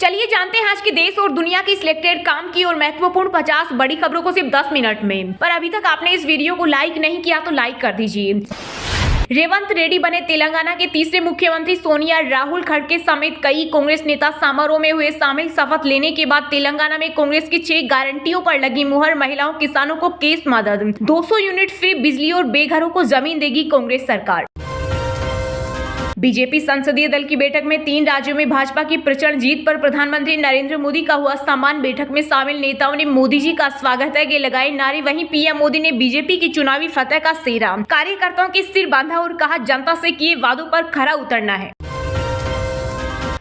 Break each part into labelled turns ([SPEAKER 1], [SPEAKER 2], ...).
[SPEAKER 1] चलिए जानते हैं आज के देश और दुनिया की सिलेक्टेड काम की और महत्वपूर्ण 50 बड़ी खबरों को सिर्फ 10 मिनट में। पर अभी तक आपने इस वीडियो को लाइक नहीं किया तो लाइक कर दीजिए। रेवंत रेड्डी बने तेलंगाना के तीसरे मुख्यमंत्री। सोनिया, राहुल खड़गे समेत कई कांग्रेस नेता समारोह में हुए शामिल। शपथ लेने के बाद तेलंगाना में कांग्रेस की 6 गारंटियों पर लगी मुहर। महिलाओं, किसानों को केस मदद, 200 यूनिट फ्री बिजली और बेघरों को जमीन देगी कांग्रेस सरकार। बीजेपी संसदीय दल की बैठक में 3 राज्यों में भाजपा की प्रचंड जीत पर प्रधानमंत्री नरेंद्र मोदी का हुआ सम्मान। बैठक में शामिल नेताओं ने मोदी जी का स्वागत है के लगाए नारे। वहीं पीएम मोदी ने बीजेपी की चुनावी फतह का सेहरा कार्यकर्ताओं के सिर बांधा और कहा जनता से किए वादों पर खरा उतरना है।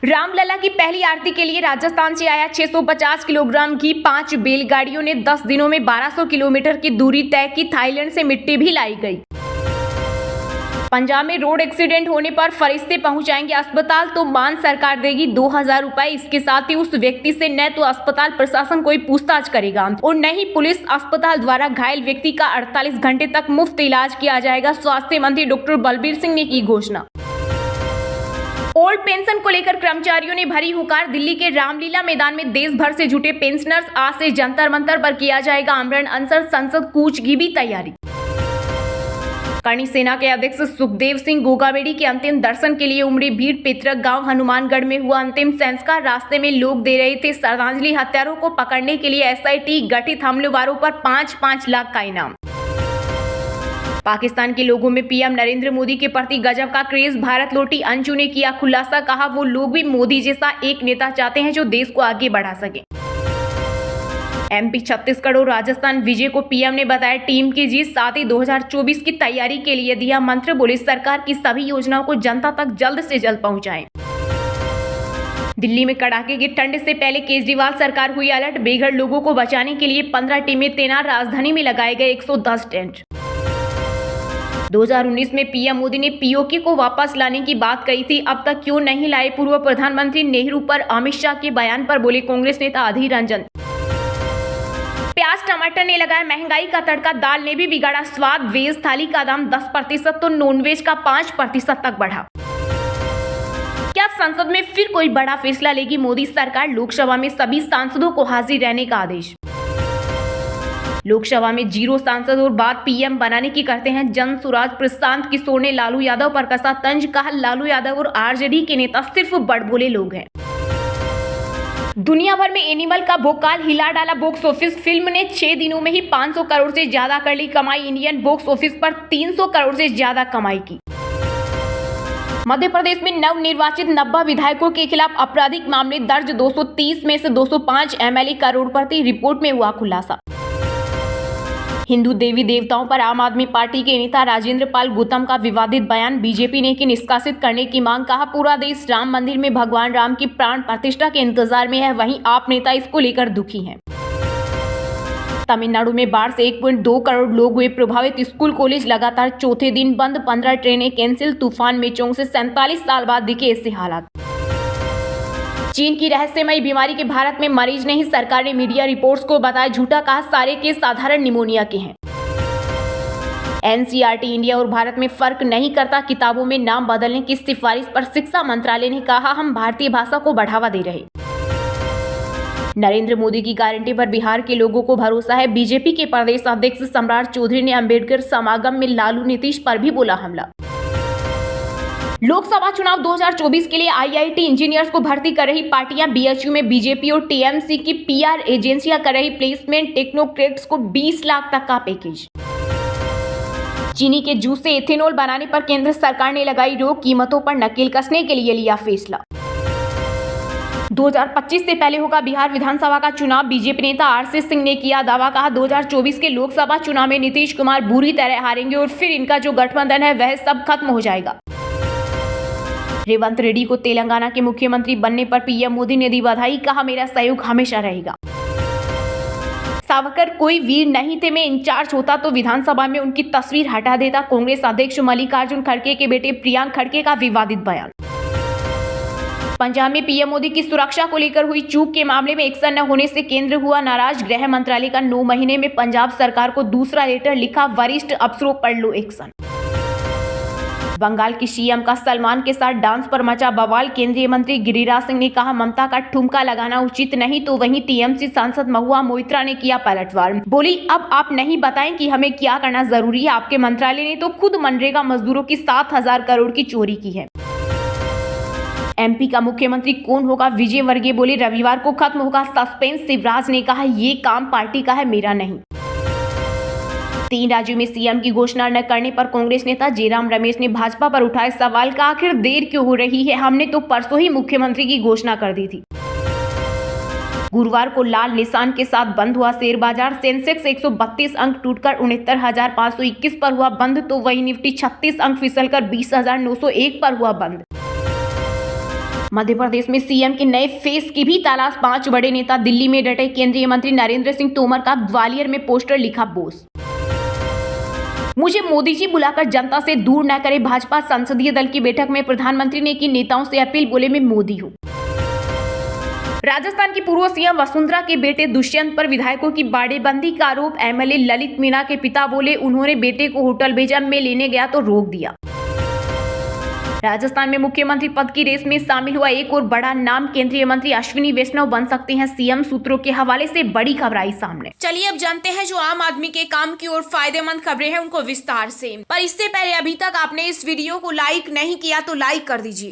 [SPEAKER 1] रामलला की पहली आरती के लिए राजस्थान से आया 650 किलोग्राम घी। 5 बैलगाड़ियों ने 10 दिनों में 1200 किलोमीटर की दूरी तय की। थाईलैंड से मिट्टी भी लाई गई। पंजाब में रोड एक्सीडेंट होने पर फरिश्ते पहुंचाएंगे अस्पताल तो मान सरकार देगी 2000 रुपए। इसके साथ ही उस व्यक्ति से न तो अस्पताल प्रशासन कोई पूछताछ करेगा और न ही पुलिस। अस्पताल द्वारा घायल व्यक्ति का 48 घंटे तक मुफ्त इलाज किया जाएगा। स्वास्थ्य मंत्री डॉक्टर बलबीर सिंह ने की घोषणा। ओल्ड पेंशन को लेकर कर्मचारियों ने भरी हुंकार। दिल्ली के रामलीला मैदान में देश भर से जुटे पेंशनर्स। आज से जंतर मंतर पर किया जाएगा आमरण अनशन। संसद कूच की भी तैयारी। करणी सेना के अध्यक्ष सुखदेव सिंह गोगामेडी के अंतिम दर्शन के लिए उमड़ी भीड़। पितरक गांव हनुमानगढ़ में हुआ अंतिम संस्कार। रास्ते में लोग दे रहे थे श्रद्धांजलि। हत्यारों को पकड़ने के लिए एसआईटी गठित। हमलेवारों पर 5-5 लाख का इनाम। पाकिस्तान के लोगों में पीएम नरेंद्र मोदी के प्रति गजब का क्रेज। भारत लौटी अंशु ने किया खुलासा। कहा वो लोग भी मोदी जैसा एक नेता चाहते हैं जो देश को आगे बढ़ा सके। एमपी, छत्तीसगढ़ और राजस्थान विजय को पीएम ने बताया टीम की जीत। साथ ही 2024 की तैयारी के लिए दिया मंत्र। बोले सरकार की सभी योजनाओं को जनता तक जल्द से जल्द पहुंचाएं। दिल्ली में कड़ाके की ठंड से पहले केजरीवाल सरकार हुई अलर्ट। बेघर लोगों को बचाने के लिए 15 टीमें तैनात। राजधानी में लगाए गए 110 टेंट। 2019 में पीएम मोदी ने पीओके को वापस लाने की बात कही थी। अब तक क्यों नहीं लाए? पूर्व प्रधानमंत्री नेहरू पर अमित शाह के बयान पर बोले कांग्रेस नेता अधीर रंजन। प्याज टमाटर ने लगाया महंगाई का तड़का। दाल ने भी बिगाड़ा स्वाद। वेज थाली का दाम 10% तो नॉनवेज का 5% तक बढ़ा। क्या संसद में फिर कोई बड़ा फैसला लेगी मोदी सरकार? लोकसभा में सभी सांसदों को हाजिर रहने का आदेश। लोकसभा में 0 सांसद और बात पीएम बनाने की करते हैं जन सुराज। प्रशांत किशोर ने लालू यादव पर कसा तंज। कहा लालू यादव और आरजेडी के नेता सिर्फ बड़बोले लोग हैं। दुनिया भर में एनिमल का भोकाल हिला डाला बॉक्स ऑफिस। फिल्म ने 6 दिनों में ही 500 करोड़ से ज्यादा कर ली कमाई। इंडियन बॉक्स ऑफिस पर 300 करोड़ से ज्यादा कमाई की। मध्य प्रदेश में नवनिर्वाचित 90 विधायकों के खिलाफ आपराधिक मामले दर्ज। 230 में से 205 एमएलए करोड़पति। रिपोर्ट में हुआ खुलासा। हिंदू देवी देवताओं पर आम आदमी पार्टी के नेता राजेंद्र पाल गौतम का विवादित बयान। बीजेपे ने निष्कासित करने की मांग। कहा पूरा देश राम मंदिर में भगवान राम की प्राण प्रतिष्ठा के इंतजार में है। वहीं आप नेता इसको लेकर दुखी हैं। तमिलनाडु में बाढ़ से 1.2 करोड़ लोग हुए प्रभावित। स्कूल कॉलेज लगातार चौथे दिन बंद। 15 ट्रेनें कैंसिल। तूफान मेचोंग से 47 साल बाद दिखे ऐसे हालात। चीन की रहस्यमयी बीमारी के भारत में मरीज नहीं। सरकार ने मीडिया रिपोर्ट्स को बताया झूठा। कहा सारे केस साधारण निमोनिया के हैं। एनसीईआरटी इंडिया और भारत में फर्क नहीं करता। किताबों में नाम बदलने की सिफारिश पर शिक्षा मंत्रालय ने कहा हम भारतीय भाषा को बढ़ावा दे रहे। नरेंद्र मोदी की गारंटी पर बिहार के लोगों को भरोसा है। बीजेपी के प्रदेश अध्यक्ष सम्राट चौधरी ने अंबेडकर समागम में लालू नीतीश पर भी बोला हमला। लोकसभा चुनाव 2024 के लिए आईआईटी इंजीनियर्स को भर्ती कर रही पार्टियां। बीएचयू में बीजेपी और टीएमसी की पीआर एजेंसियां कर रही प्लेसमेंट। टेक्नोक्रेट्स को 20 लाख तक का पैकेज। चीनी के जूस से एथेनॉल बनाने पर केंद्र सरकार ने लगाई रोक। कीमतों पर नकेल कसने के लिए लिया फैसला। 2025 से पहले होगा बिहार विधानसभा का चुनाव। बीजेपी नेता आरसी सिंह ने किया दावा। कहा 2024 के लोकसभा चुनाव में नीतीश कुमार बुरी तरह हारेंगे और फिर इनका जो गठबंधन है वह सब खत्म हो जाएगा। रेवंत रेड्डी को तेलंगाना के मुख्यमंत्री बनने पर पीएम मोदी ने दी बधाई। कहा मेरा सहयोग हमेशा रहेगा। सावरकर कोई वीर नहीं थे। मैं इंचार्ज होता तो विधानसभा में उनकी तस्वीर हटा देता। कांग्रेस अध्यक्ष मल्लिकार्जुन खड़गे के बेटे प्रियांक खड़गे का विवादित बयान। पंजाब में पीएम मोदी की सुरक्षा को लेकर हुई चूक के मामले में एक्शन न होने से केंद्र हुआ नाराज। गृह मंत्रालय का 9 महीने में पंजाब सरकार को दूसरा लेटर लिखा। वरिष्ठ अफसरों पर लो एक्शन। बंगाल की सीएम का सलमान के साथ डांस पर मचा बवाल। केंद्रीय मंत्री गिरिराज सिंह ने कहा ममता का ठुमका लगाना उचित नहीं, तो वहीं टीएमसी सांसद महुआ मोइत्रा ने किया पलटवार। बोली अब आप नहीं बताएं कि हमें क्या करना जरूरी है, आपके मंत्रालय ने तो खुद मनरेगा मजदूरों की 7,000 करोड़ की चोरी की है। एमपी का मुख्यमंत्री कौन होगा, विजय वर्गीय बोले रविवार को खत्म होगा सस्पेंस। शिवराज ने कहा ये काम पार्टी का है, मेरा नहीं। 3 राज्यों में सीएम की घोषणा न करने पर कांग्रेस नेता जयराम रमेश ने भाजपा पर उठाए सवाल का आखिर देर क्यों हो रही है, हमने तो परसों ही मुख्यमंत्री की घोषणा कर दी थी। गुरुवार को लाल निशान के साथ बंद हुआ शेयर बाजार। सेंसेक्स 132 अंक टूटकर 69,521 पर हुआ बंद, तो वही निफ्टी 36 अंक फिसलकर 20,901 पर हुआ बंद। मध्य प्रदेश में सीएम के नए फेस की भी तलाश, 5 बड़े नेता दिल्ली में डटे। केंद्रीय मंत्री नरेंद्र सिंह तोमर का ग्वालियर में पोस्टर, लिखा बोस मुझे मोदी जी बुलाकर जनता से दूर न करे। भाजपा संसदीय दल की बैठक में प्रधानमंत्री ने की नेताओं से अपील, बोले मैं मोदी हूँ। राजस्थान की पूर्व सीएम वसुंधरा के बेटे दुष्यंत पर विधायकों की बाड़ेबंदी का आरोप। एमएलए ललित मीणा के पिता बोले उन्होंने बेटे को होटल भेजा, मैं लेने गया तो रोक दिया। राजस्थान में मुख्यमंत्री पद की रेस में शामिल हुआ एक और बड़ा नाम, केंद्रीय मंत्री अश्विनी वैष्णव बन सकते हैं सीएम। सूत्रों के हवाले से बड़ी खबर आई सामने। चलिए अब जानते हैं जो आम आदमी के काम की और फायदेमंद खबरें हैं उनको विस्तार से। पर इससे पहले अभी तक आपने इस वीडियो को लाइक नहीं किया तो लाइक कर दीजिए।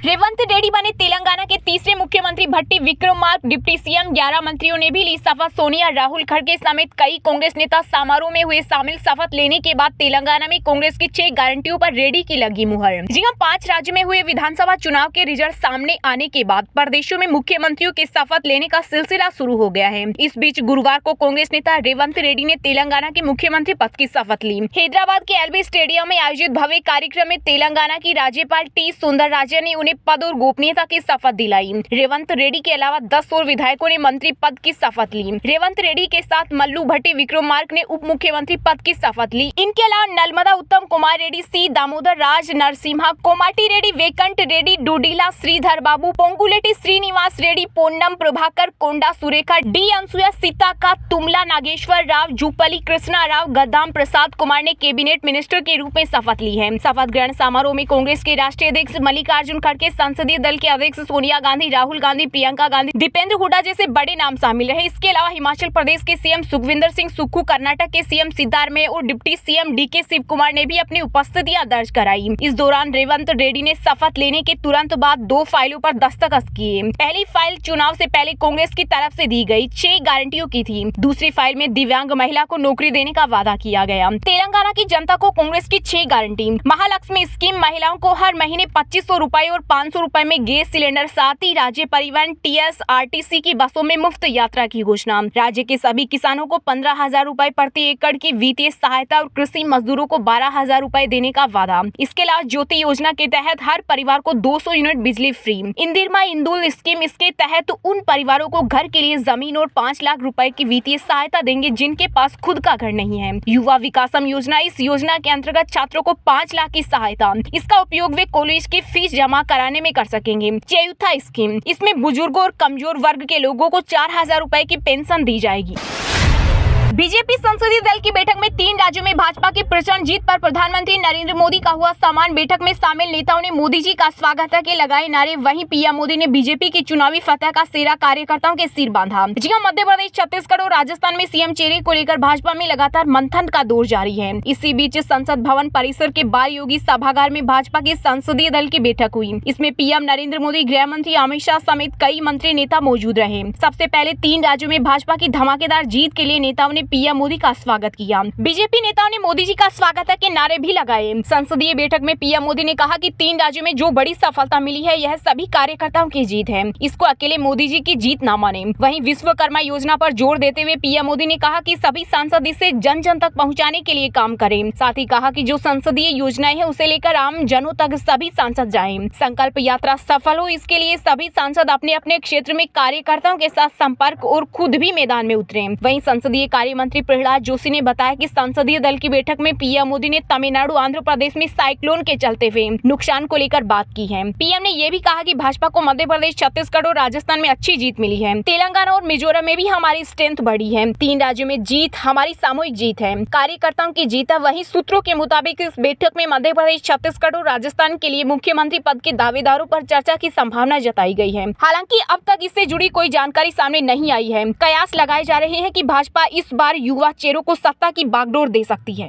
[SPEAKER 1] रेवंत रेड्डी बने तेलंगाना के तीसरे मुख्यमंत्री। भट्टी विक्रमार्क डिप्टी सीएम। 11 मंत्रियों ने भी ली शपथ। सोनिया, राहुल खड़गे समेत कई कांग्रेस नेता समारोह में हुए शामिल। शपथ लेने के बाद तेलंगाना में कांग्रेस की 6 गारंटियों पर रेड्डी की लगी मुहर। जी हां, 5 राज्य में हुए विधानसभा चुनाव के रिजल्ट सामने आने के बाद प्रदेशों में मुख्यमंत्रियों के शपथ लेने का सिलसिला शुरू हो गया है। इस बीच गुरुवार को कांग्रेस नेता रेवंत रेड्डी ने तेलंगाना के मुख्यमंत्री पद की शपथ ली। हैदराबाद के एलबी स्टेडियम में आयोजित भव्य कार्यक्रम में तेलंगाना की राज्यपाल टी सुंदरराजन ने उन्हें पद और गोपनीयता की शपथ दिलाई। रेवंत रेड्डी के अलावा 10 और विधायकों ने मंत्री पद की शपथ ली। रेवंत रेड्डी के साथ मल्लू भट्टी विक्रमार्क ने उप मुख्यमंत्री पद की शपथ ली। इनके अलावा नर्मदा उत्तम कुमार रेड्डी, सी दामोदर राज नरसिम्हा, कोमाटी रेड्डी, वेंकट रेड्डी, डूडीला श्रीधर बाबू, पोंगुलेटी श्रीनिवास रेड्डी, पोन्नम प्रभाकर, कोंडा सुरेखा, डी अनसुया सीताका, तुमला नागेश्वर राव, जुपली कृष्णा राव, गद्दाम प्रसाद कुमार ने कैबिनेट मिनिस्टर के रूप में शपथ ली है। शपथ ग्रहण समारोह में कांग्रेस के राष्ट्रीय अध्यक्ष मल्लिकार्जुन खड़गे, संसदीय दल के अध्यक्ष सोनिया गांधी, राहुल गांधी, प्रियंका गांधी, दीपेंद्र हुड्डा जैसे बड़े नाम शामिल रहे। इसके अलावा हिमाचल प्रदेश के सीएम सुखविंदर सिंह सुक्खू, कर्नाटक के सीएम सिद्धारमैया और डिप्टी सीएम डीके शिव कुमार ने भी अपनी उपस्थितियां दर्ज कराई। इस दौरान रेवंत रेड्डी ने शपथ लेने के तुरंत बाद 2 फाइलों पर दस्तखत किए। पहली फाइल चुनाव से पहले कांग्रेस की तरफ से दी गई 6 गारंटियों की थी। दूसरी फाइल में दिव्यांग महिला को नौकरी देने का वादा किया गया। तेलंगाना की जनता को कांग्रेस की 6 गारंटी। महालक्ष्मी स्कीम, महिलाओं को हर महीने 2500 रुपए और 500 रुपए में गैस सिलेंडर। साथ ही राज्य परिवहन टीएसआरटीसी की बसों में मुफ्त यात्रा की घोषणा। राज्य के सभी किसानों को 15,000 रुपए प्रति एकड़ की वित्तीय सहायता और कृषि मजदूरों को 12,000 रुपए देने का वादा। इसके अलावा ज्योति योजना के तहत हर परिवार को 200 यूनिट बिजली फ्री। इंदिरमा इंदुल स्कीम, इसके तहत उन परिवारों को घर के लिए जमीन और 5 लाख रुपए की वित्तीय सहायता देंगे जिनके पास खुद का घर नहीं है। युवा विकासम योजना, इस योजना के अंतर्गत छात्रों को 5 लाख की सहायता। इसका उपयोग वे कॉलेज की फीस जमा कराने में कर सकेंगे। चयुथा स्कीम, इसमें बुजुर्गों और कमजोर वर्ग के लोगों को 4,000 रुपए की पेंशन दी जाएगी। बीजेपी संसदीय दल की बैठक में 3 राज्यों में भाजपा की प्रचंड जीत पर प्रधानमंत्री नरेंद्र मोदी का हुआ सम्मान। बैठक में शामिल नेताओं ने मोदी जी का स्वागत के लगाए नारे। वहीं पीएम मोदी ने बीजेपी की चुनावी फतह का सेहरा कार्यकर्ताओं के सिर बांधा। जी हां, मध्य प्रदेश, छत्तीसगढ़ और राजस्थान में सीएम चेहरे को लेकर भाजपा में लगातार मंथन का दौर जारी है। इसी बीच संसद भवन परिसर के बाल योगी सभागार में भाजपा के संसदीय दल की बैठक हुई। इसमें पीएम नरेंद्र मोदी, गृह मंत्री अमित शाह समेत कई मंत्री नेता मौजूद रहे। सबसे पहले 3 राज्यों में भाजपा की धमाकेदार जीत के लिए नेताओं ने पीएम मोदी का स्वागत किया। बीजेपी नेताओं ने मोदी जी का स्वागत के नारे भी लगाए। संसदीय बैठक में पीएम मोदी ने कहा कि 3 राज्यों में जो बड़ी सफलता मिली है यह सभी कार्यकर्ताओं की जीत है, इसको अकेले मोदी जी की जीत न माने। वहीं विश्वकर्मा योजना पर जोर देते हुए पीएम मोदी ने कहा कि सभी सांसद इसे जन जन तक पहुँचाने के लिए काम करें। साथ ही कहा कि जो संसदीय योजनाएं है उसे लेकर आम जनों तक सभी सांसद जाएं। संकल्प यात्रा सफल हो इसके लिए सभी सांसद अपने अपने क्षेत्र में कार्यकर्ताओं के साथ संपर्क और खुद भी मैदान में उतरे। वहीं संसदीय कार्य कार्य मंत्री प्रहलाद जोशी ने बताया कि संसदीय दल की बैठक में पीएम मोदी ने तमिलनाडु, आंध्र प्रदेश में साइक्लोन के चलते हुए नुकसान को लेकर बात की है। पीएम ने ये भी कहा कि भाजपा को मध्य प्रदेश, छत्तीसगढ़ और राजस्थान में अच्छी जीत मिली है। तेलंगाना और मिजोरम में भी हमारी स्ट्रेंथ बढ़ी है। 3 राज्यों में जीत हमारी सामूहिक जीत है, कार्यकर्ताओं की जीत है। वहीं सूत्रों के मुताबिक इस बैठक में मध्य प्रदेश, छत्तीसगढ़ और राजस्थान के लिए मुख्यमंत्री पद के दावेदारों पर चर्चा की संभावना जताई गई है। हालांकि अब तक इससे जुड़ी कोई जानकारी सामने नहीं आई है। कयास लगाए जा रहे हैं कि भाजपा इस बार युवा चेहरों को सत्ता की बागडोर दे सकती है।